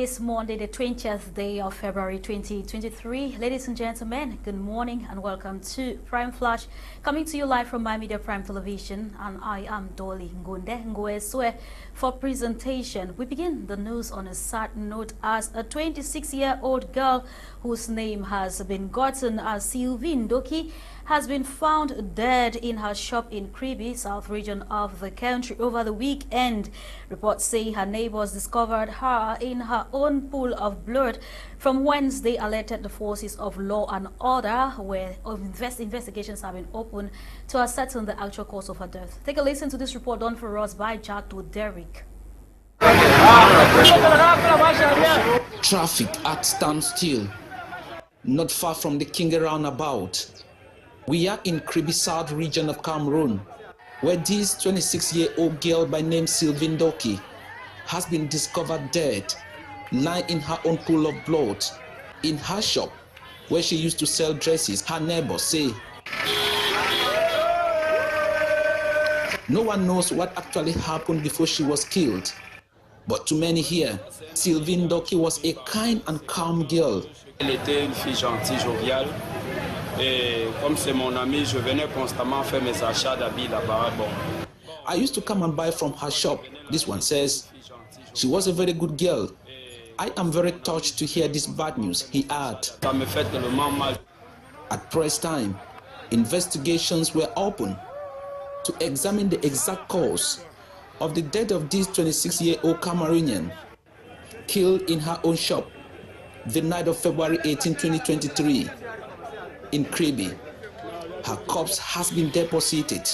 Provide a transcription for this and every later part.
is Monday, the 20th day of February 2023. Ladies and gentlemen, good morning and welcome to Prime Flash, coming to you live from My Media Prime Television. And I am Dolly Ngonde for presentation. We begin the news on a sad note as a 26-year-old girl whose name has been gotten as Sylvine Doki has been found dead in her shop in Kribi, south region of the country, over the weekend. Reports say her neighbors discovered her in her own pool of blood, from whence they alerted the forces of law and order, where investigations have been opened to ascertain the actual cause of her death. Take a listen to this report done for us by Jack Derrick. Traffic at standstill, not far from the King roundabout. We are in Kribi South region of Cameroon, where this 26-year-old girl by name Sylvine Doki has been discovered dead, lying in her own pool of blood in her shop where she used to sell dresses, her neighbors say. No one knows what actually happened before she was killed, but to many here, Sylvine Doki was a kind and calm girl. Elle était une fille gentille, joviale. Et comme c'est mon ami, je venais constamment faire mes achats d'habits là-bas. Bon. I used to come and buy from her shop. This one says, she was a very good girl. I am very touched to hear this bad news, he added. Ça me fait tellement mal. At press time, investigations were open to examine the exact cause of the death of this 26-year-old Cameroonian killed in her own shop the night of February 18, 2023. In Kribi. Her corpse has been deposited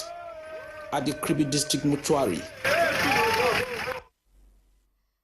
at the Kribi District Mortuary.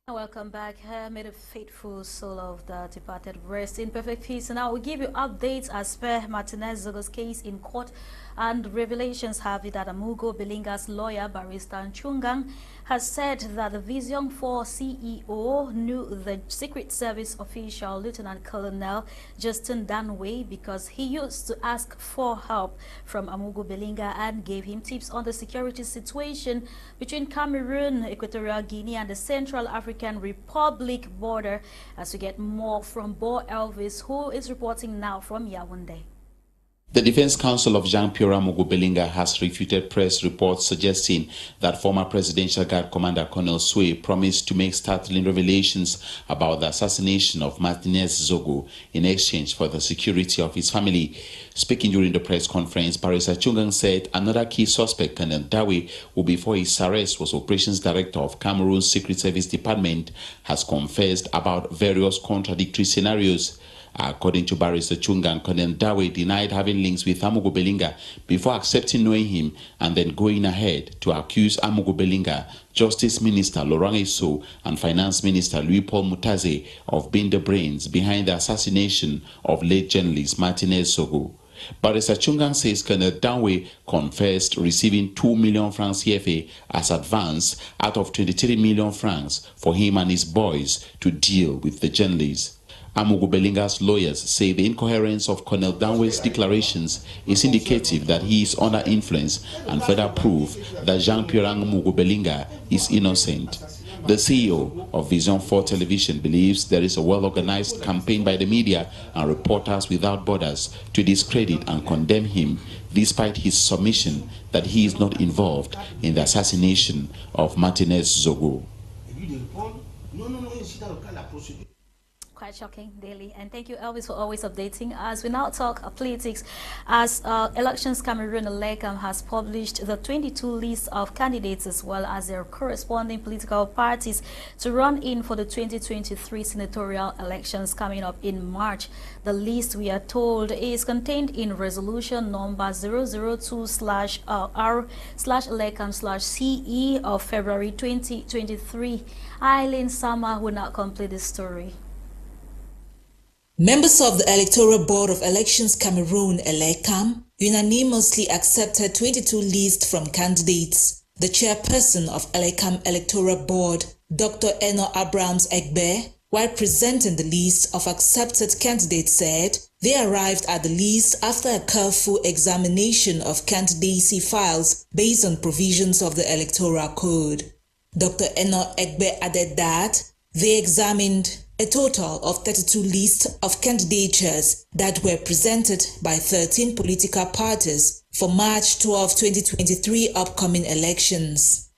Welcome back. May the faithful soul of the departed rest in perfect peace. And I will give you updates as per Martinez Zogo's case in court, and revelations have it that Amugo Belinga's lawyer, Barrister Nchungang, has said that the Vision 4 CEO knew the Secret Service official, Lieutenant Colonel Justin Danway, because he used to ask for help from Amugo Belinga and gave him tips on the security situation between Cameroon, Equatorial Guinea, and the Central African Republic border. As we get more from Bo Elvis, who is reporting now from Yaoundé. The Defense Counsel of Jean-Pierre Amugo Belinga has refuted press reports suggesting that former Presidential Guard Commander Colonel Sway promised to make startling revelations about the assassination of Martinez Zogo in exchange for the security of his family. Speaking during the press conference, Barrister Chungang said another key suspect, Colonel Dawe, who before his arrest was Operations Director of Cameroon's Secret Service Department, has confessed about various contradictory scenarios. According to Barrister Chungang, Colonel Dawe denied having links with Amugo Belinga before accepting knowing him and then going ahead to accuse Amugo Belinga, Justice Minister Laurent Esso, and Finance Minister Louis-Paul Mutaze of being the brains behind the assassination of late journalist Martinez Zogo. Barrister Chungang says Colonel Dawe confessed receiving 2 million francs CFA as advance out of 23 million francs for him and his boys to deal with the journalists. Amugo Belinga's lawyers say the incoherence of Colonel Danway's declarations is indicative that he is under influence and further proof that Jean-Pierre Amugo Belinga is innocent. The CEO of Vision 4 Television believes there is a well-organized campaign by the media and Reporters Without Borders to discredit and condemn him, despite his submission that he is not involved in the assassination of Martinez Zogo. Quite shocking, daily. And thank you, Elvis, for always updating us. We now talk politics as Elections Cameroon Elecam has published the 22 lists of candidates as well as their corresponding political parties to run in for the 2023 senatorial elections coming up in March. The list, we are told, is contained in resolution number 002/R/Elecam/CE of February 2023. Eileen Sama will now complete this story. Members of the Electoral Board of Elections Cameroon Elecam unanimously accepted 22 lists from candidates. The chairperson of Elecam Electoral Board, Dr. Eno Abrams Egbe, while presenting the list of accepted candidates, said they arrived at the list after a careful examination of candidacy files based on provisions of the Electoral Code. Dr. Eno Egbe added that they examined A total of 32 lists of candidatures that were presented by 13 political parties for March 12, 2023 upcoming elections.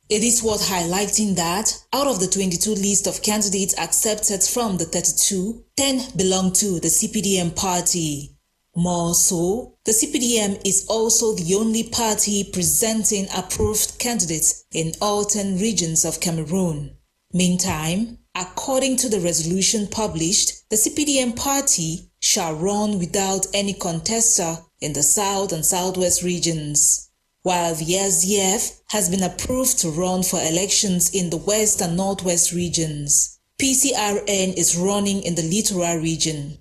It is worth highlighting that out of the 22 lists of candidates accepted from the 32, 10 belong to the CPDM party. More so, the CPDM is also the only party presenting approved candidates in all 10 regions of Cameroon. Meantime, according to the resolution published, the CPDM party shall run without any contester in the South and Southwest regions, while the SDF has been approved to run for elections in the West and Northwest regions. PCRN is running in the Littoral region.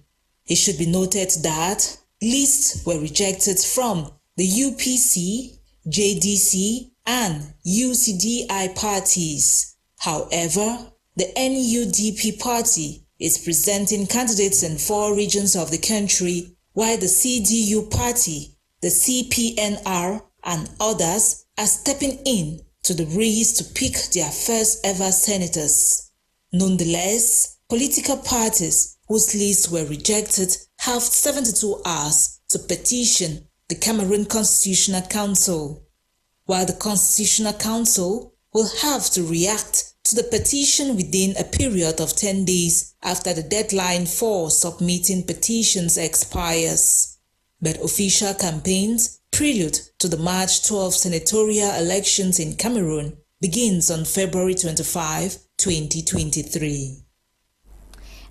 It should be noted that lists were rejected from the UPC, JDC, and UCDI parties. However, the NUDP party is presenting candidates in 4 regions of the country, while the CDU party, the CPNR, and others are stepping in to the race to pick their first ever senators. Nonetheless, political parties whose lists were rejected have 72 hours to petition the Cameroon Constitutional Council, while the Constitutional Council will have to react to the petition within a period of 10 days after the deadline for submitting petitions expires. But official campaigns prelude to the March 12 senatorial elections in Cameroon begins on February 25, 2023.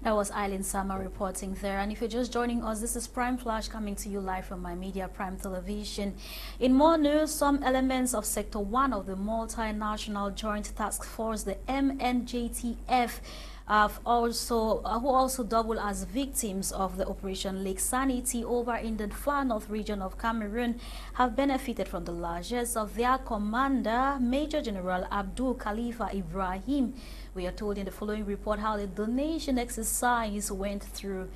That was Eileen Sama reporting there. And if you're just joining us, this is Prime Flash coming to you live from My Media Prime Television. In more news, some elements of Sector 1 of the Multinational Joint Task Force, the MNJTF, who also double as victims of the Operation Lake Sanity over in the far north region of Cameroon, have benefited from the largesse of their commander, Major General Abdul Khalifa Ibrahim. We are told in the following report how the donation exercise went through.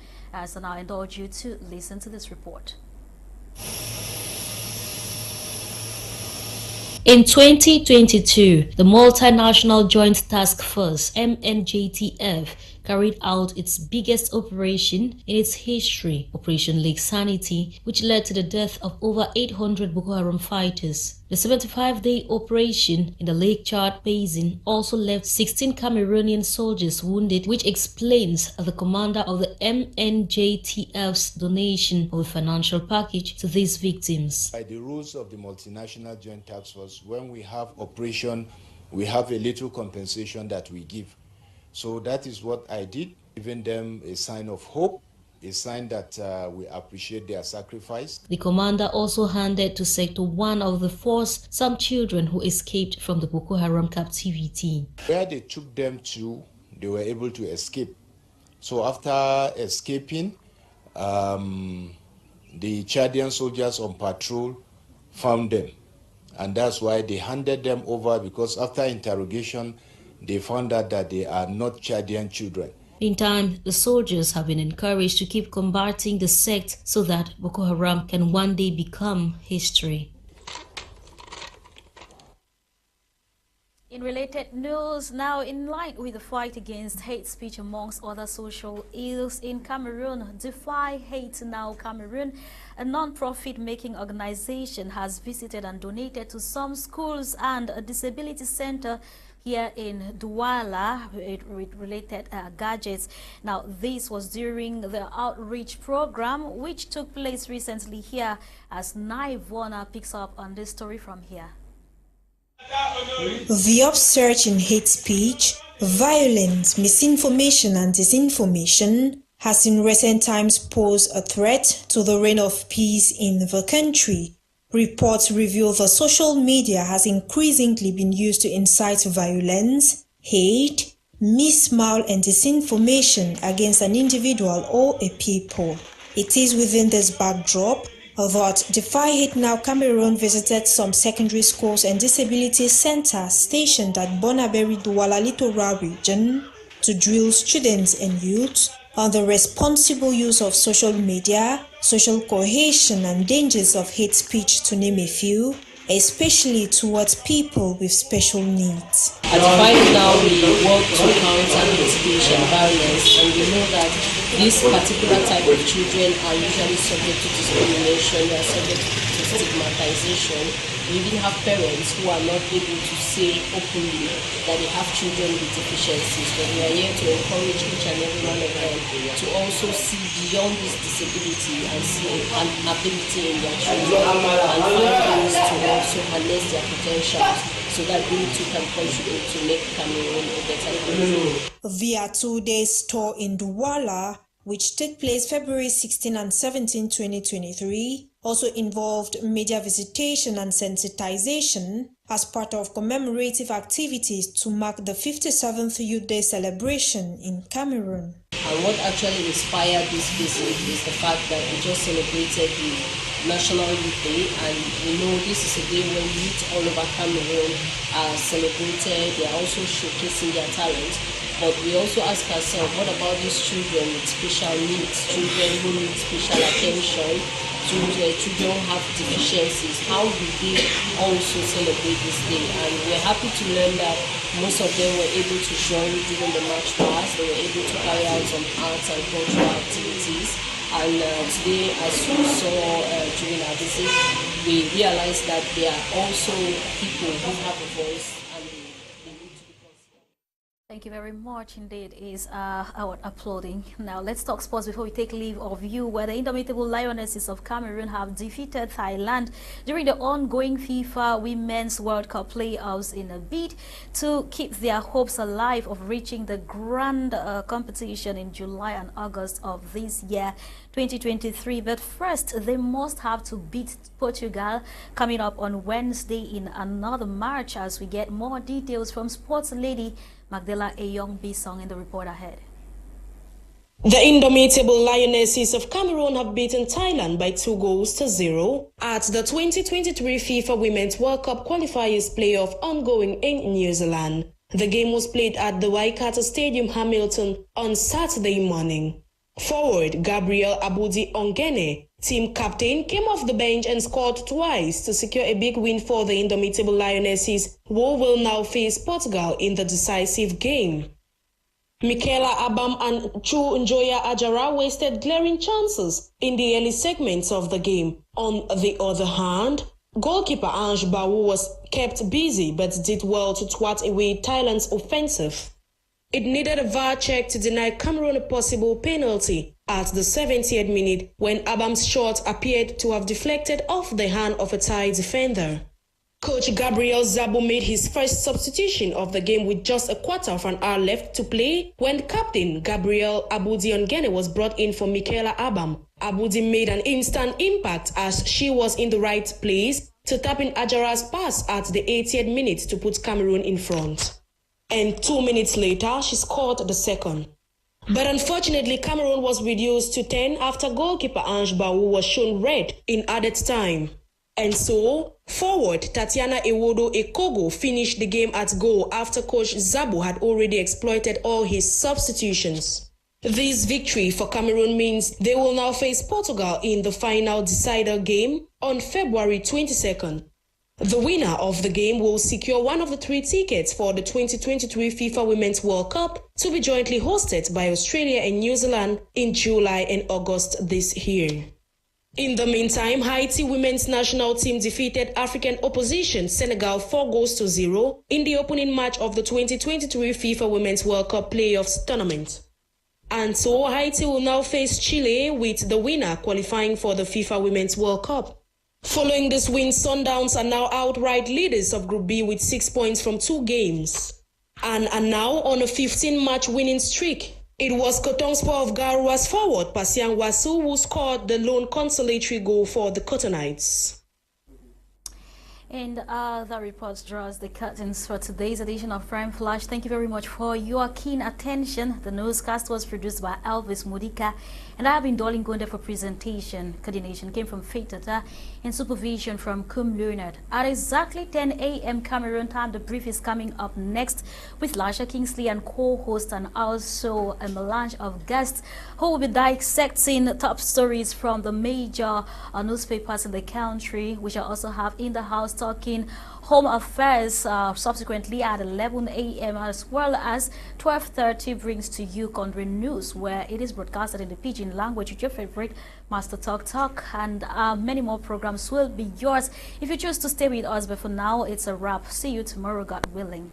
So now I indulge you to listen to this report. In 2022, the Multinational Joint Task Force, MNJTF, carried out its biggest operation in its history, Operation Lake Sanity, which led to the death of over 800 Boko Haram fighters. The 75-day operation in the Lake Chad Basin also left 16 Cameroonian soldiers wounded, which explains the commander of the MNJTF's donation of a financial package to these victims. By the rules of the Multinational Joint Task Force, when we have operation, we have a little compensation that we give. So that is what I did, giving them a sign of hope, a sign that we appreciate their sacrifice. The commander also handed to Sector 1 of the force some children who escaped from the Boko Haram captivity. Where they took them to, they were able to escape. So after escaping, the Chadian soldiers on patrol found them. And that's why they handed them over, because after interrogation, they found out that they are not Chadian children. Meantime, the soldiers have been encouraged to keep combating the sect so that Boko Haram can one day become history. In related news, now in line with the fight against hate speech amongst other social ills in Cameroon, Defy Hate Now Cameroon, a non-profit making organization, has visited and donated to some schools and a disability center here in Douala with related gadgets. Now, this was during the outreach program which took place recently here, as Naivona picks up on this story from here. The upsurge in hate speech, violence, misinformation and disinformation has in recent times posed a threat to the reign of peace in the country. Reports reveal that social media has increasingly been used to incite violence, hate, mismal and disinformation against an individual or a people. It is within this backdrop that Defy Hate Now Cameroon visited some secondary schools and disability centers stationed at Bonaberi Douala Littoral region to drill students and youths on the responsible use of social media, social cohesion and dangers of hate speech, to name a few, especially towards people with special needs. At 5 now, we work to counter hate speech and violence, and we know that this particular type of children are usually subject to discrimination, they are subject to stigmatization. We even have parents who are not able to say openly that they have children with deficiencies, but we are here to encourage each and every one of them to also see beyond this disability and see an ability in their children and find ways to also harness their potentials so that we too can contribute to make Cameroon a better place. Via 2-day tour in Douala, which took place February 16 and 17, 2023, also involved media visitation and sensitization as part of commemorative activities to mark the 57th Youth Day celebration in Cameroon. And what actually inspired this visit is the fact that we just celebrated the National Youth Day, and we know this is a day when youth all over Cameroon are celebrated. They are also showcasing their talents. But we also ask ourselves, what about these children with special needs, children who need special attention, children who have deficiencies? How do they also celebrate this day? And we're happy to learn that most of them were able to join during the march past. They were able to carry out some arts and cultural activities. And today, as we saw during our visit, we realized that there are also people who have a voice. Thank you very much. Indeed, is our applauding. Now let's talk sports before we take leave of you, where the indomitable Lionesses of Cameroon have defeated Thailand during the ongoing FIFA Women's World Cup playoffs in a bid to keep their hopes alive of reaching the grand competition in July and August of this year, 2023. But first, they must have to beat Portugal coming up on Wednesday in another match. As we get more details from sports lady Magdala Eyong Bisong in the report ahead. The indomitable Lionesses of Cameroon have beaten Thailand by 2-0 at the 2023 FIFA Women's World Cup qualifiers playoff ongoing in New Zealand. The game was played at the Waikato Stadium, Hamilton, on Saturday morning. Forward Gabriel Abudi Ongene, team captain, came off the bench and scored twice to secure a big win for the indomitable Lionesses, who will now face Portugal in the decisive game. Michaela Abam and Chu Njoya Ajara wasted glaring chances in the early segments of the game. On the other hand, goalkeeper Ange Bawu was kept busy but did well to thwart away Thailand's offensive. It needed a VAR check to deny Cameroon a possible penalty at the 70th minute when Abam's shot appeared to have deflected off the hand of a Thai defender. Coach Gabriel Zabo made his first substitution of the game with just a quarter of an hour left to play when captain Gabriel Abudi Ongene was brought in for Michaela Abam. Abudi made an instant impact as she was in the right place to tap in Ajara's pass at the 80th minute to put Cameroon in front. And 2 minutes later, she scored the second. But unfortunately, Cameroon was reduced to 10 after goalkeeper Ange Bawu was shown red in added time. And so, forward Tatiana Ewodo Ekogo finished the game at goal after coach Zabo had already exploited all his substitutions. This victory for Cameroon means they will now face Portugal in the final decider game on February 22nd. The winner of the game will secure one of the 3 tickets for the 2023 FIFA Women's World Cup to be jointly hosted by Australia and New Zealand in July and August this year. In the meantime, Haiti women's national team defeated African opposition Senegal 4-0 in the opening match of the 2023 FIFA Women's World Cup playoffs tournament. And so Haiti will now face Chile, with the winner qualifying for the FIFA Women's World Cup. Following this win, Sundowns are now outright leaders of Group B with 6 points from 2 games and are now on a 15-match winning streak. It was Cotonsport of Garoua's forward Pasian Wasu who scored the lone consolatory goal for the Cotoниtes. And that report draws the curtains for today's edition of Prime Flash. Thank you very much for your keen attention. The newscast was produced by Elvis, Modika, And I have been Dolly Ngonde for presentation. Coordination came from Faith Tata and supervision from Kum Leonard. At exactly 10 a.m. Cameroon time, the brief is coming up next with Lasha Kingsley and co-host, and also a melange of guests who will be dissecting top stories from the major newspapers in the country. We shall also have in the house talking home affairs subsequently at 11 a.m. as well as 12:30 brings to you Country News, where it is broadcasted in the pidgin language with your favorite Master Talk, and many more programs will be yours if you choose to stay with us. But for now, it's a wrap. See you tomorrow, God willing.